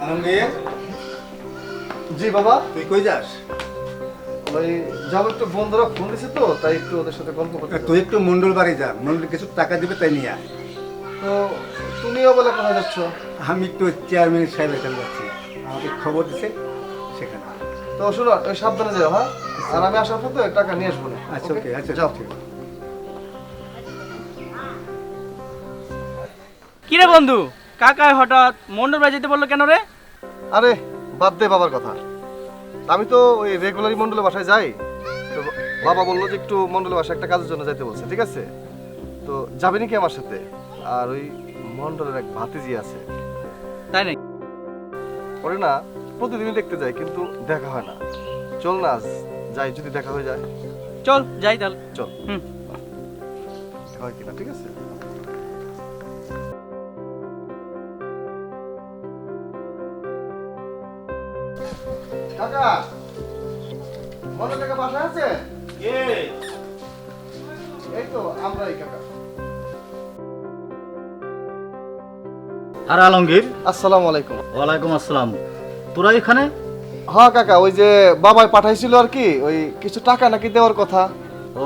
আলমগীর, জি বাবা। তুই কই যাস? ওই যাবো, একটু বন্ধুরা ফোন দিছে তো, তাই একটু ওদের সাথে গল্প করতে। তুই একটু মন্ডল বাড়ি যা, মন্ডল কিছু টাকা দিবে তাই নিয়ে আয়। তো তুমিও বলে কোথায় যাচ্ছ? আমি একটু চেয়ারম্যান সাহেবের কাছে যাচ্ছি, আমাকে খবর দিছে সেখানে। তো শোনো, ওই সাবধানে যাও, হ্যাঁ? আর আমি আসার পর তো টাকা নিয়ে আসবো না। আচ্ছা ওকে, আচ্ছা যাও। ঠিক আছে। কি রে বন্ধু, কাকা হঠাৎ মন্ডল বাড়ি যেতে বললো কেন রে? আরে বাদ দে বাবার কথা। আমি তো ওই রেগুলারই মন্ডলের বাসায় যাই। তো বাবা বললো যে একটু মন্ডলের বাসায় একটা কাজের জন্য যাইতে বলছে, ঠিক আছে? তো যাবে নাকি আমার সাথে? আর ওই মন্ডলের এক ভাতিজি আছে, তাই নাকি? ওরে না প্রতিদিনই দেখতে যাই, কিন্তু দেখা হয় না। চল না আজ যাই, যদি দেখা হয়ে যায়। চল যাই তাহলে। চল। হুম। হয় কিনা, ঠিক আছে? কাকা, মন্ডল কাকা বাসায় আছে? এই তো আমরাই কাকা। আর আলমগীর, আসসালামু আলাইকুম। ওয়ালাইকুম আসসালাম। তোরা এখানে? হ্যাঁ কাকা, ওই যে বাবাই পাঠাইছিল আর কি, ওই কিছু টাকা নাকি দেওয়ার কথা। ও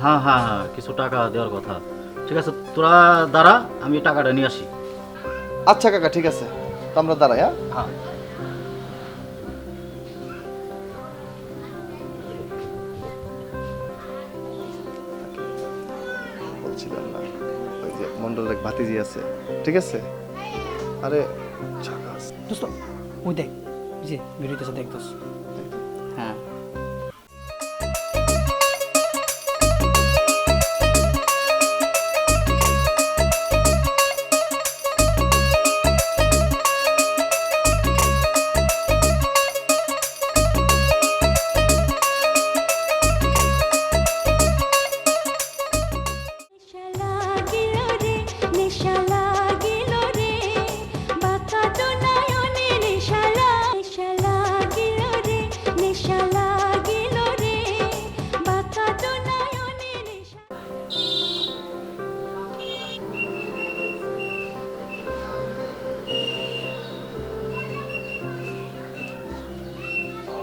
হ্যাঁ হ্যাঁ হ্যাঁ, কিছু টাকা দেওয়ার কথা। ঠিক আছে, তোরা দাঁড়া, আমি টাকাটা নিয়ে আসি। আচ্ছা কাকা, ঠিক আছে, তো আমরা দাঁড়াই। হ্যাঁ হ্যাঁ। বলছিলাম না, ওই যে মন্ডলের এক ভাতিজি আছে, ঠিক আছে? আরে ঝাকাস। দোস্ত ওই দেখ, যে বেরোইতেছে দেখ দোস্ত। হ্যাঁ।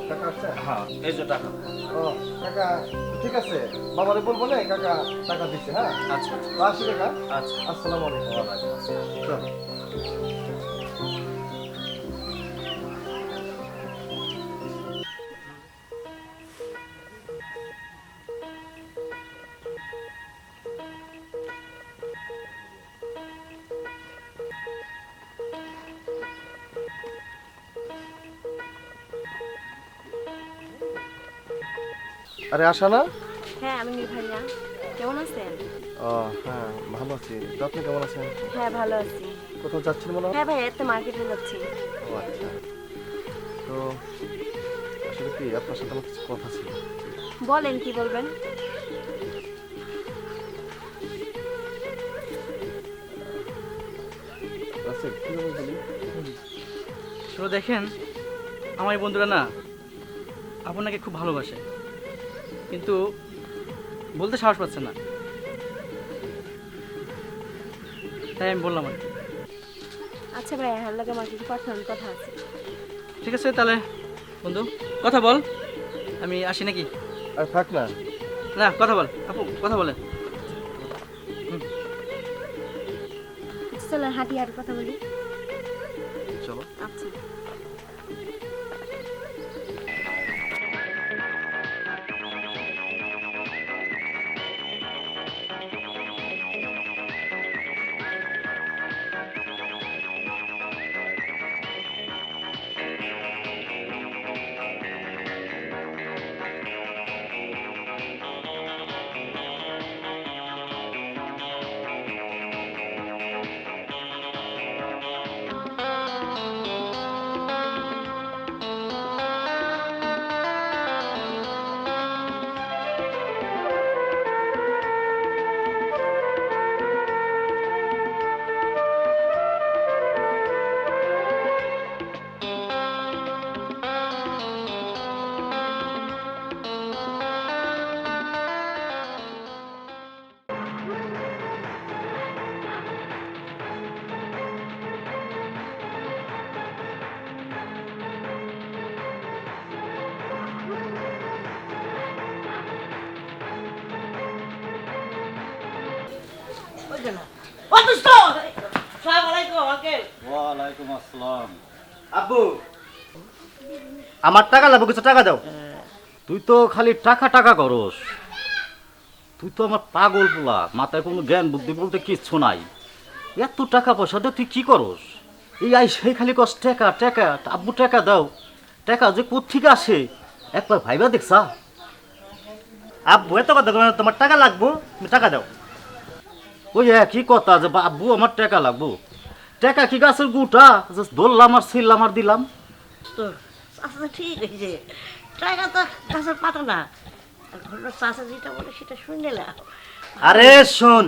টাকা আছে? হ্যাঁ, এই যে টাকা। ও কাকা, ঠিক আছে, বাবারে বলবো না, কাকা টাকা দিচ্ছে। হ্যাঁ আচ্ছা তো আসি কাকা। আচ্ছা। আসসালামু আলাইকুম। ওয়ালাইকুম আসসালাম। চল। আরে আসা না? হ্যাঁ আমি ভাইয়া, কেমন আছেন? ও হ্যাঁ, ভালো আছি। তো আপনি কেমন আছেন? হ্যাঁ ভালো আছি। কোথাও যাচ্ছেন মনে হয়? হ্যাঁ ভাইয়া, তো মার্কেটে যাচ্ছি। ও আচ্ছা। তো আসলে কি, আপনার সাথে আমার কিছু কথা ছিল। বলেন, কি বলবেন? রাসেল, কিভাবে বলি? তো দেখেন, আমার এই বন্ধুরা না আপনাকে খুব ভালোবাসে, কিন্তু বলতে সাহস পাচ্ছে না, তাই আমি বললাম আর কি। আচ্ছা ভাইয়া, হার লাগে আমার কিছু পার্সোনাল কথা আছে। ঠিক আছে তাহলে বন্ধু, কথা বল, আমি আসি নাকি? আর থাক না। না, কথা বল আপু, কথা বলেন। চলো হাঁটি আর কথা বলি। চলো। আচ্ছা। ওই যে না ও দোস্ত আসসালামু আলাইকুম আঙ্কেল। ওয়ালাইকুম আসসালাম। আব্বু আমার টাকা লাগবে, কিছু টাকা দাও। তুই তো খালি টাকা টাকা করস, তুই তো আমার পাগল পোলা, মাথায় কোনো জ্ঞান বুদ্ধি বলতে কিচ্ছু নাই। এত টাকা পয়সা দিয়ে তুই কি করস? এই আই সেই খালি কস টাকা টাকা, আব্বু টাকা দাও। টাকা যে কোত্থেকে আসে একবার ভাইবা দেখছা? আব্বু এত কথা বলো না, তোমার টাকা লাগবো, তুমি টাকা দাও। ওই একই কথা যে আব্বু আমার টাকা লাগবো। টাকা কি গাছের গুটা জাস্ট ধরলাম আর ছিললাম আর দিলাম? তো চাচা ঠিক হয়েছে, টাকা তো গাছের পাতা না। ঘরের চাচা যেটা বলে সেটা শুনে না। আরে শোন,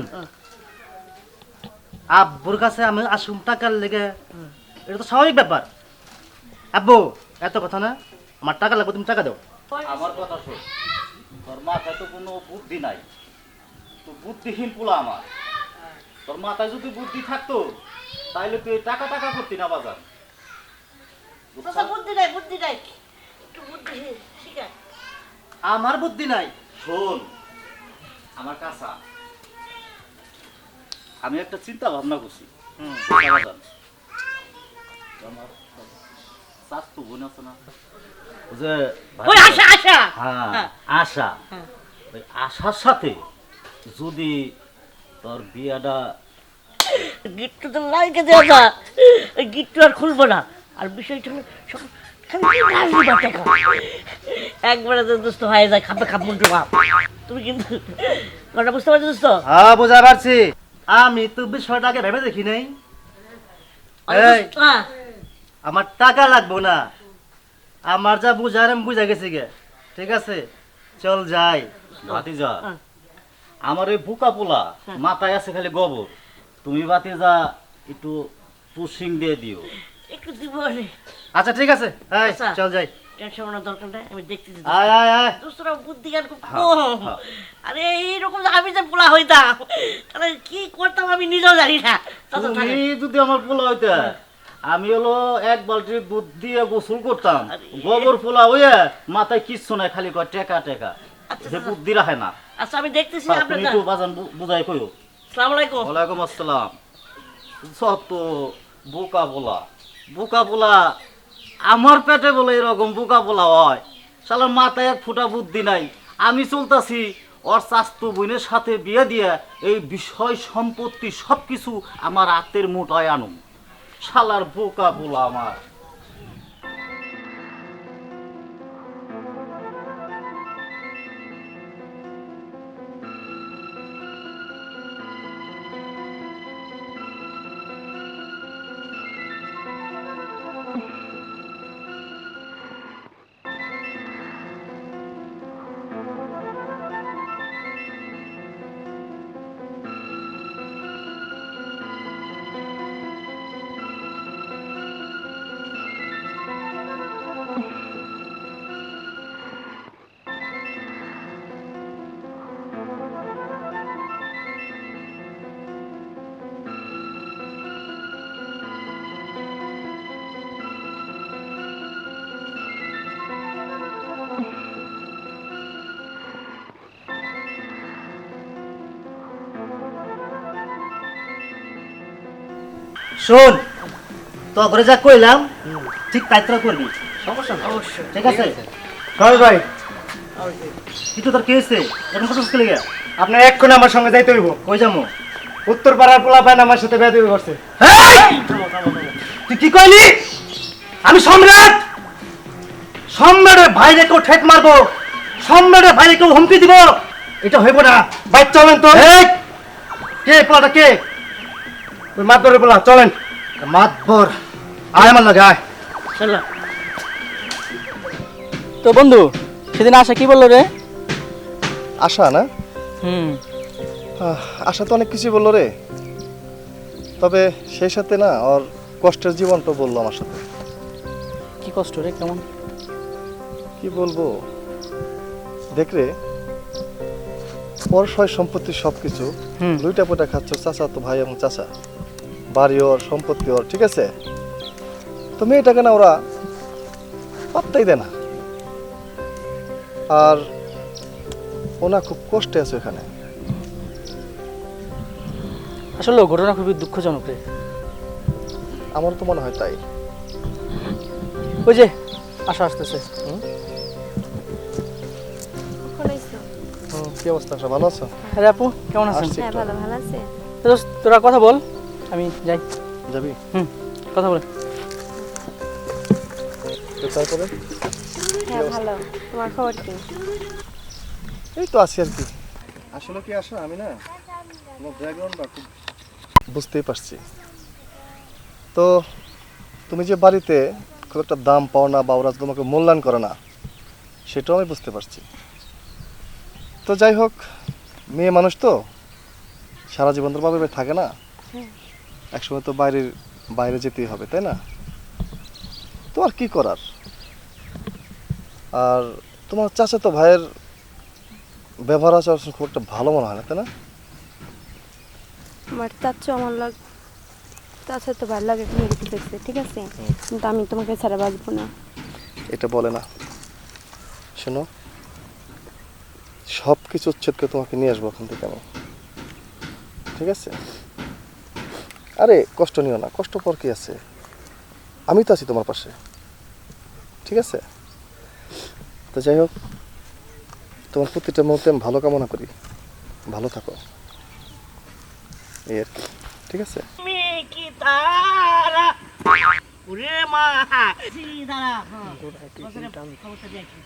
আব্বুর কাছে আমি আসুম টাকার লেগে, এটা তো স্বাভাবিক ব্যাপার। আব্বু এত কথা না, আমার টাকা লাগবে, তুমি টাকা দাও। আমার কথা শোন, তোর মাথায় তো কোনো বুদ্ধি নাই, তো বুদ্ধিহীন পোলা আমার। তোর মাথায় যদি বুদ্ধি থাকতো তাইলে তুই টাকা টাকা করতি না বাজার। চাচা বুদ্ধি নাই, বুদ্ধি নাই, একটু বুদ্ধি শিখা। আমার বুদ্ধি নাই। শোন আমার কাছা, আমি একটা চিন্তা ভাবনা করছি। বাজান, আমার স্বাস্থ্য বোন আছে না, ওই যে ওই আশা আশা। হ্যাঁ আশা, ওই আশার সাথে যদি তোর বিয়াটা গিট্টু তো লাইকে দেওয়া যা, ওই গিট্টু আর খুলবো না। আর বিষয়টা হলো সব একবারে তো দুস্থ হয়ে যায়, খাপে খাপ মুন্টু খাপ। তুমি কিন্তু কথা বুঝতে পারছো দোস্ত? হ্যাঁ বুঝা পারছি, আমি তো বিষয়টাকে ভেবে দেখি নাই। এই, হ্যাঁ আমার টাকা লাগবো না, আমার যা বুঝার আমি বুঝা গেছি গে। ঠিক আছে, চল যাই। ভাতিজা, আমার ওই বুকা পোলা মাথায় আছে খালি গোবর, তুমি ভাতিজা একটু পুশিং দিয়ে দিও। একটু দিব রে। আচ্ছা ঠিক আছে, এই, আচ্ছা। চল যাই। টেনশন করার দরকার নাই, আমি দেখতেছি। আয় আয় আয়। দোস্তরা বুদ্ধি জ্ঞান খুব হ্যাঁ, কম। হ্যাঁ। আরে এইরকম যে আমি যে পোলা হইতাম, তাহলে কি করতাম আমি নিজেও জানি না। চাচা তুমি থাকে। যদি আমার পোলা হইতে, আমি হলো এক বালতি দুধ দিয়ে গোসল করতাম। আরে। গোবর পোলা হইয়া মাথায় কিচ্ছু নাই, খালি কয় টেকা টেকা, আচ্ছা, যে আচ্ছা। বুদ্ধি রাখে না। আচ্ছা আমি দেখতেছি তুমি আপনার। একটু বাজান বুঝাই কইও। আসসালামু আলাইকুম। ওয়ালাইকুম আসসালাম। সত বোকা পোলা, বোকা পোলা আমার পেটে বলে এরকম বোকা পোলা হয়। শালার মাথায় এক ফুটা বুদ্ধি নাই। আমি চলতাছি ওর স্বাস্থ্য বোনের সাথে বিয়ে দিয়ে এই বিষয় সম্পত্তি সবকিছু আমার হাতের মুঠায় আনুম। শালার বোকা পোলা আমার। শোন, তো ঘরে যা কইলাম ঠিক তাই তোরা করবি। সমস্যা না। অবশ্যই। ঠিক আছে? ভাই ভাই, কিন্তু তোর কি হয়েছে? এখন কত স্কুলে গিয়া? আপনার এক্ষুনি আমার সঙ্গে যাইতে হইব। কই যাবো? উত্তর পাড়ার পোলা পায় আমার সাথে বেয়াদবি করছে। তুই কি কইলি? আমি সম্রাট, সম্রাটের ভাইরে কেউ ঠেট মারবো, সম্রাটের ভাইরে কেউ হুমকি দিব, এটা হইব না। ভাই চলেন তো। এই, কে পোলাটা কে? ওই মাতবরের পোলা, চলেন। মাতবর, আয় আমার লাগে আয়। চলো। তো বন্ধু, সেদিন আশা কি বললো রে? আশা না? হুম। আশা তো অনেক কিছু বললো রে, তবে সেই সাথে না ওর কষ্টের জীবনটা বললো আমার সাথে। কি কষ্ট রে, কেমন? কি বলবো, দেখ রে, ওর সয় সম্পত্তি সবকিছু লুইটা পোটা খাচ্ছ, চাচা তো ভাই এবং চাচা, বাড়ি ওর, সম্পত্তি ওর, ঠিক আছে? তো মেয়েটাকে না ওরা পাত্তাই দেয় না। আর ওনা খুব কষ্টে আছে এখানে। আসলে ঘটনা খুবই দুঃখজনক রে। আমার তো মনে হয় তাই। ওই যে আশা আসতেছে। কখন আইছো? কি অবস্থা, আশা ভালো আছো? আরে আপু কেমন আছেন? আসছি। হ্যাঁ ভালো ভালো আছে। তো দোস্ত, তোরা কথা বল, আমি যাই। যাবি? কথা বলে। তো তারপরে হ্যাঁ ভালো। তোমার খবর কি? এই তো আছি আর কি। আসলে কি আশা, আমি না তোমার ব্যাকগ্রাউন্ডটা খুব বুঝতেই পারছি। তো তুমি যে বাড়িতে খুব একটা দাম পাও না বা ওরা তোমাকে মূল্যায়ন করে না, সেটাও আমি বুঝতে পারছি। তো যাই হোক, মেয়ে মানুষ তো সারা জীবন তো বাবা থাকে না, একসময় তো বাইরে যেতেই হবে, তাই না? তো আর কি করার। আর তোমার চাচাতো ভাইয়ের ব্যবহার আচার খুব একটা ভালো মনে হয় না, তাই না? আমার চাচ্ছ আমার চাচ্ছ তো ভালো লাগে নেগেটিভ দেখছে, ঠিক আছে, কিন্তু আমি তোমাকে ছাড়া বাঁচবো না। এটা বলে না, শোনো, সব কিছু উচ্ছেদ করে তোমাকে নিয়ে আসবো ওখান থেকে আমি, ঠিক আছে? আরে কষ্ট নিও না, কষ্ট পর কি আছে, আমি তো আছি তোমার পাশে, ঠিক আছে? তো যাই হোক, তোমার প্রতিটা মুহূর্তে আমি ভালো কামনা করি, ভালো থাকো, এই আর কি, ঠিক আছে? আমি কি তারা ওরে মা দাঁড়া খবরটা দেখি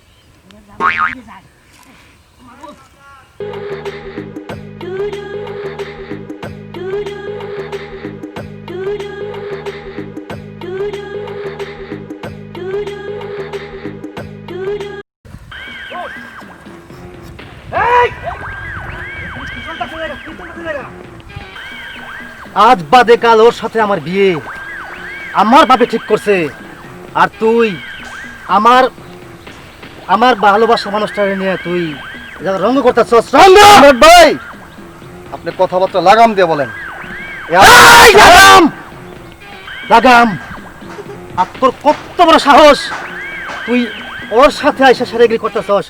আজ বাদে কাল ওর সাথে আমার বিয়ে, আমার বাপে ঠিক করছে। আর তুই আমার আমার ভালোবাসা মানুষটাকে নিয়ে তুই রঙ্গ করতেছস। রঙ্গ ভাই, আপনি কথাবার্তা লাগাম দিয়ে বলেন। লাগাম লাগাম, আর তোর কত বড় সাহস, তুই ওর সাথে আইসা সারেগিরি করতেছস।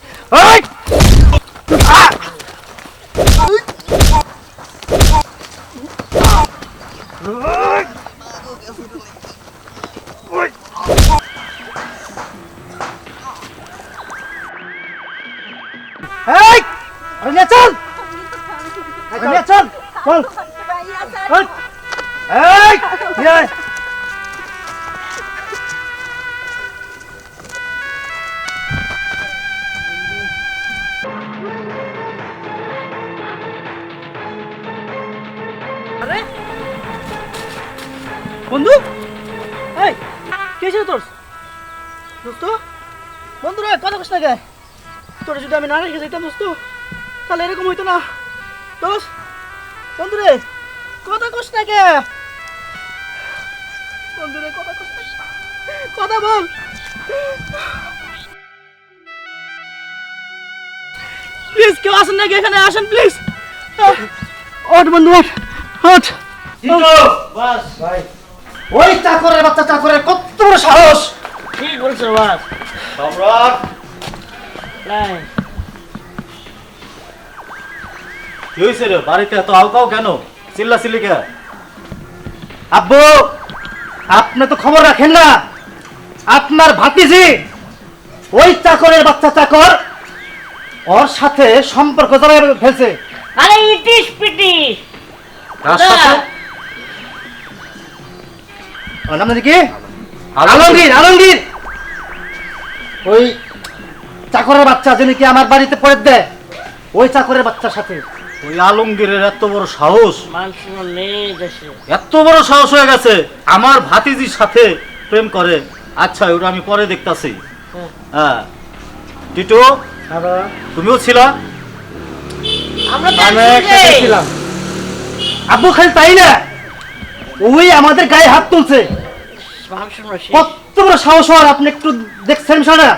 চল চল চল চল। এই, ইয়ে। বন্ধু, এই কে ছিল তোর দোস্ত? বন্ধু রে, কথা কস না কে? তোর যদি আমি না রেখে যেতাম দোস্ত, তাহলে এরকম হইতো না। দোস্ত, বন্ধু রে, কথা কস না কে? বন্ধু রে, কথা কস না, কথা বল। প্লিজ কেউ আসেন নাকি এখানে? আসেন প্লিজ। ওঠ বন্ধু, ওঠ ওঠ। বাস ভাই, ওই চাকরের বাচ্চা, চাকরের কত বড় সাহস! ঠিক বলছো বাস। সম্রাট, নাই কি হয়েছে রে? বাড়িতে এত আউকাও কেন? চিল্লাচিল্লি কে? আব্বু, আপনি তো খবর রাখেন না। আপনার ভাতিজি ওই চাকরের বাচ্চা চাকর ওর সাথে সম্পর্ক জড়াই ফেলছে। আরে ইটিস পিটিস কার সাথে? ওর নাম জানি কি? আলমগীর। আলমগীর ওই চাকরের বাচ্চা যিনি কি আমার বাড়িতে পড়ে দেয়, ওই চাকরের বাচ্চার সাথে। ওই আলমগীরের এত বড় সাহস, মানুষ নেই দেশে। এত বড় সাহস হয়ে গেছে আমার ভাতিজির সাথে প্রেম করে। আচ্ছা, ওটা আমি পরে দেখতাছি। হ্যাঁ, টিটু তুমিও ছিলা? আমরা আমরা একসাথে ছিলাম। আব্বু খালি তাই না, ওই আমাদের গায়ে হাত তুলছে। মানুষ কত বড় সাহস হওয়ার, আপনি একটু দেখছেন বিষয়টা?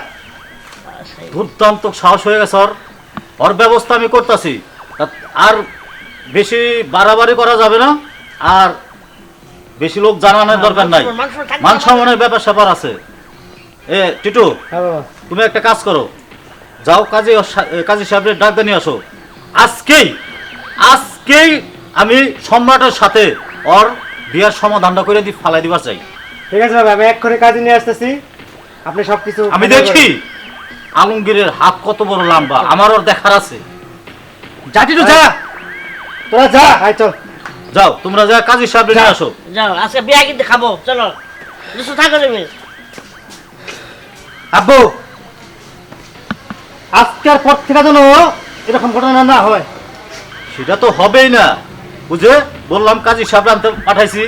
দুর্দান্ত সাহস হয়ে গেছে ওর। ওর ব্যবস্থা আমি করতেছি। আর বেশি বাড়াবাড়ি করা যাবে না, আর বেশি লোক জানানোর দরকার নাই। মান সম্মানের ব্যাপার স্যাপার আছে। এ টিটু, তুমি একটা কাজ করো, যাও কাজী সাহেবের ডাক নিয়ে আসো। আজকেই আমি সম্রাটের সাথে ওর বিয়ার সমাধানটা করে ফালাই দিবার চাই। ঠিক আছে বাবা, আমি এক্ষুনি কাজে নিয়ে আসতেছি, আপনি সবকিছু আমি দেখি আলমগীরের হাত কত বড় লম্বা, আমার ওর দেখার আছে। জাতি তো যা, তোরা যা। আয় চল। যাও তোমরা যা কাজী সাহেব নিয়ে আসো। যাও আজকে বিয়া কিন্তু খাবো, চলো দুশো থাকো তুমি। আব্বু, আজকের পর থেকে যেন এরকম ঘটনা না হয়। সেটা তো হবেই না, বুঝে বললাম কাজী সাহেব আনতে পাঠাইছি।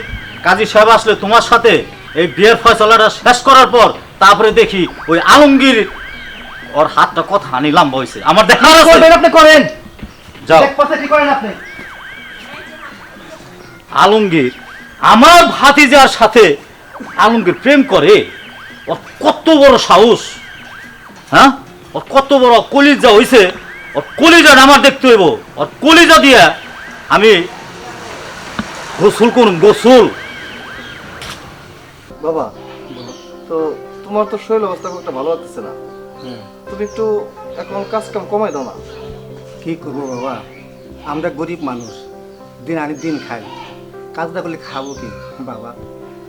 কাজী সাহেব আসলে তোমার সাথে এই বিয়ের ফয়সালাটা শেষ করার পর তারপরে দেখি ওই আলমগীর ওর হাতটা কত হানি লম্বা হয়েছে, আমার দেখা করবেন আপনি করেন, যাও। এক কথা কি করেন আপনি? আলমগীর আমার ভাতিজার সাথে আলমগীর প্রেম করে, ওর কত বড় সাহস, হ্যাঁ? ওর কত বড় কলিজা হইছে, ওর কলিজাটা আমার দেখতে হইব। ওর কলিজা দিয়া আমি গোসল করুন, গোসল। বাবা তো তোমার তো শরীর অবস্থা খুব একটা ভালো লাগতেছে না, তুমি একটু এখন কাজ কাম কমাই দাও না। কি করবো বাবা, আমরা গরিব মানুষ, দিন আনি দিন খাই, কাজটা করলে খাবো কি বাবা?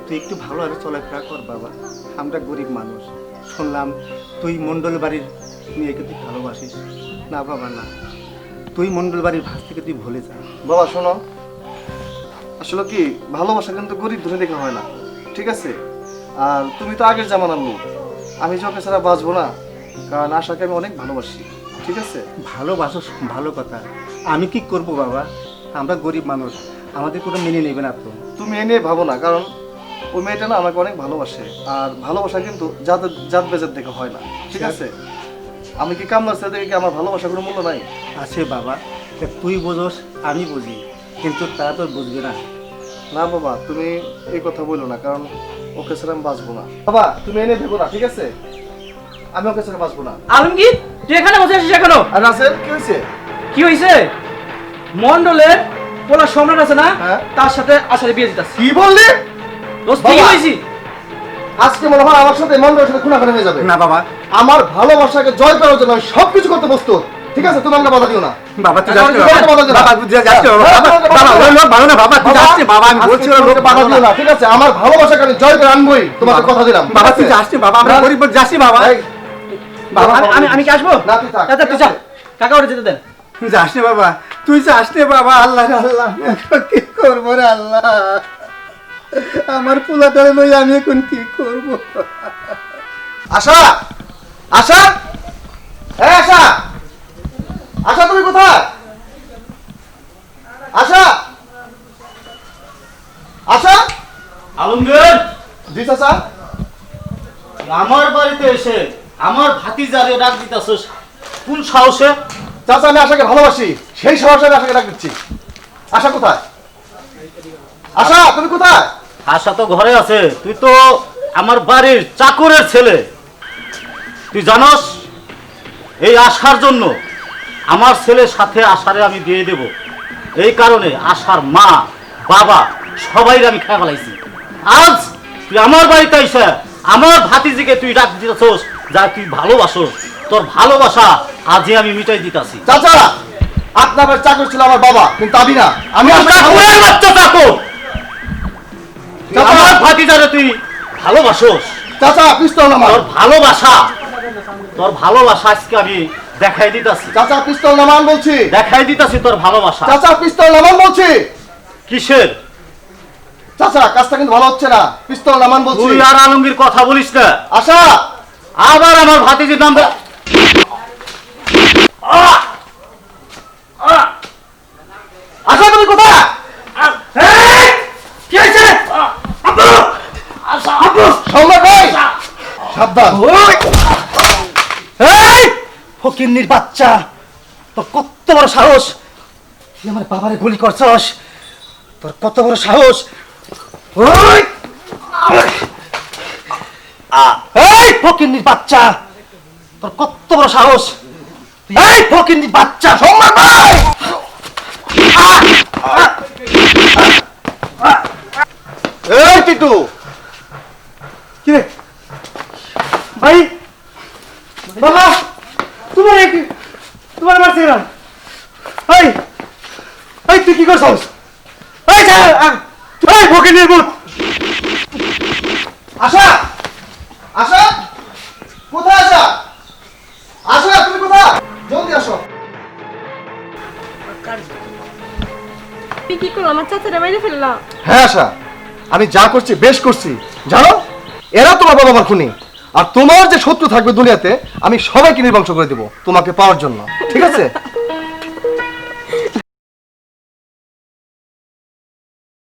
তুই একটু ভালোভাবে চলাফেরা কর বাবা, আমরা গরিব মানুষ। শুনলাম তুই মণ্ডল বাড়ির মেয়েকে তুই ভালোবাসিস। না বাবা না, তুই মণ্ডল বাড়ির ভাস থেকে তুই ভুলে যা। বাবা শোনো, আসলে কি ভালোবাসা কিন্তু গরিব ধরে দেখা হয় না, ঠিক আছে? আর তুমি তো আগের জামানার লোক, আমি যখন ছাড়া বাঁচবো না, কারণ আশাকে আমি অনেক ভালোবাসি, ঠিক আছে? ভালোবাসো ভালো কথা, আমি কি করব বাবা? আমরা গরিব মানুষ, আমাদের কোনো মেনে নেবে না তো। তুমি এ নিয়ে ভাবো না, কারণ ওই মেয়েটা না আমাকে অনেক ভালোবাসে, আর ভালোবাসা কিন্তু জাত বেজাত দেখে হয় না, ঠিক আছে? আমি কি কামলার ছেলে দেখে কি আমার ভালোবাসা কোনো মূল্য নাই? আছে বাবা, তা তুই বোঝোস আমি বুঝি, কিন্তু তারা তো বুঝবে না। না বাবা, তুমি এই কথা বললো না, কারণ ওকে ছাড়া আমি বাঁচবো না। বাবা তুমি এনে ভেবো না, ঠিক আছে? আমি ওকে ছাড়া বাঁচবো না। আলমগীর, তুই এখানে বসে আছিস কেন? আর রাসেল কি হয়েছে? কি হয়েছে? মন্ডলের পোলা সম্রাট আছে না, হ্যাঁ। তার সাথে আসারে বিয়ে দিতাস। কি বললি? দোস্ত কি বাবা। হয়েছি? আজকে মনে হয় আমার সাথে মন্ডলের সাথে খুনাখানি হয়ে যাবে। না বাবা, আমার ভালোবাসাকে জয় করার জন্য আমি সবকিছু করতে প্রস্তুত, ঠিক আছে? তুমি আমাকে বাধা দিও না। বাবা তুই যাস না বাবা, বাবা, বাবা, বাবা তুই যাস না বাবা, বাবা ওই লোক ভালো না বাবা, তুই যাস না বাবা, আমি বলছি ওই লোক বাধা ভালো দিও না না, ঠিক আছে? আমার ভালোবাসাকে আমি জয় করে আনবোই, তোমাকে কথা দিলাম। বাবা, ঠিক তুই আছে? যাস না বাবা, আমরা না। গরিব যাস না বাবা, এই, বাবা, আমি কি আসবো? না, তুই থাক, আচ্ছা, তুই ঠিক যা, আছে? কাকা ওরে যেতে দেন। তুই যাস না বাবা, তুই যাস না বাবা, আল্লাহ আল্লাহ, এখন কি করবো রে আল্লাহ, আমার পোলাটারে লই আমি এখন কি করবো? আশা, আশা, এই আশা, আশা তুমি কোথায়? আশা, আশা। আলমগীর জি চাচা। আমার বাড়িতে এসে আমার ভাতিজারে ডাক দিতেছস, কোন সাহসে? চাচা আমি আশাকে ভালোবাসি, সেই সাহসে আমি আশাকে ডাক দিচ্ছি। আশা কোথায়? আশা তুমি কোথায়? আশা তো ঘরে আছে, তুই তো আমার বাড়ির চাকরের ছেলে। তুই জানস এই আশার জন্য আমার ছেলের সাথে আশারে আমি দিয়ে দেব, এই কারণে আশার মা বাবা সবাই আমি খেয়ে ফেলাইছি। আজ তুই আমার বাড়িতে এসে আমার ভাতিজিকে তুই ডাক দিতেছস, যা তুই ভালোবাসোস, তোর ভালোবাসা আজই আমি মিটাই দিতাছি। চাচা আপনার চাকর ছিল আমার বাবা, কিন্তু আমি না, আমি তুই আশাকে চাকরের বাচ্চা চাকর, তুই চাচা। আমার ভাতিজারে তুই ভালোবাসোস। চাচা পিস্তল নামান। তোর ভালোবাসা, তোর ভালোবাসা আজকে আমি দেখাই দিতাছি, চাচা পিস্তল নামান বলছি। দেখাই দিতাছি তোর ভালোবাসা। চাচা পিস্তল নামান বলছি। কিসের? চাচা কাজটা কিন্তু ভালো হচ্ছে না, পিস্তল নামান বলছি। তুই আর আলমগীর কথা বলিস না, আশা, আবার আমার ভাতিজির নাম ধরে- আশা তুমি কোথায়? এই, কি হয়েছে? সম্রাট ভাই, সাবধান। এই ফকিন্নির বাচ্চা, তোর কত বড় সাহস, তুই আমার বাবারে গুলি করছস? তোর কত বড় সাহস? ওই! এই ফকিন্নির বাচ্চা, তোর কত বড় সাহস? এই ফকিন্নির বাচ্চা, সম্রাট ভাই! এই টিটু, কি রে? ভাই বাবা, তোমার মারছে না? এই এই তুই কি করছস? এই ছাড়, এই ফকিনীর ভূত! আশা আশা কোথায় আশা আশা তুমি কোথায় জলদি আসো তুই কি করো আমার চাচারা বাইরে ফেললাম? হ্যাঁ আশা আমি যা করছি বেশ করছি জানো এরা তোমার বাবা মার খুনি আর তোমার যে শত্রু থাকবে দুনিয়াতে আমি সবাইকে নির্বংশ করে দেবো তোমাকে পাওয়ার জন্য ঠিক আছে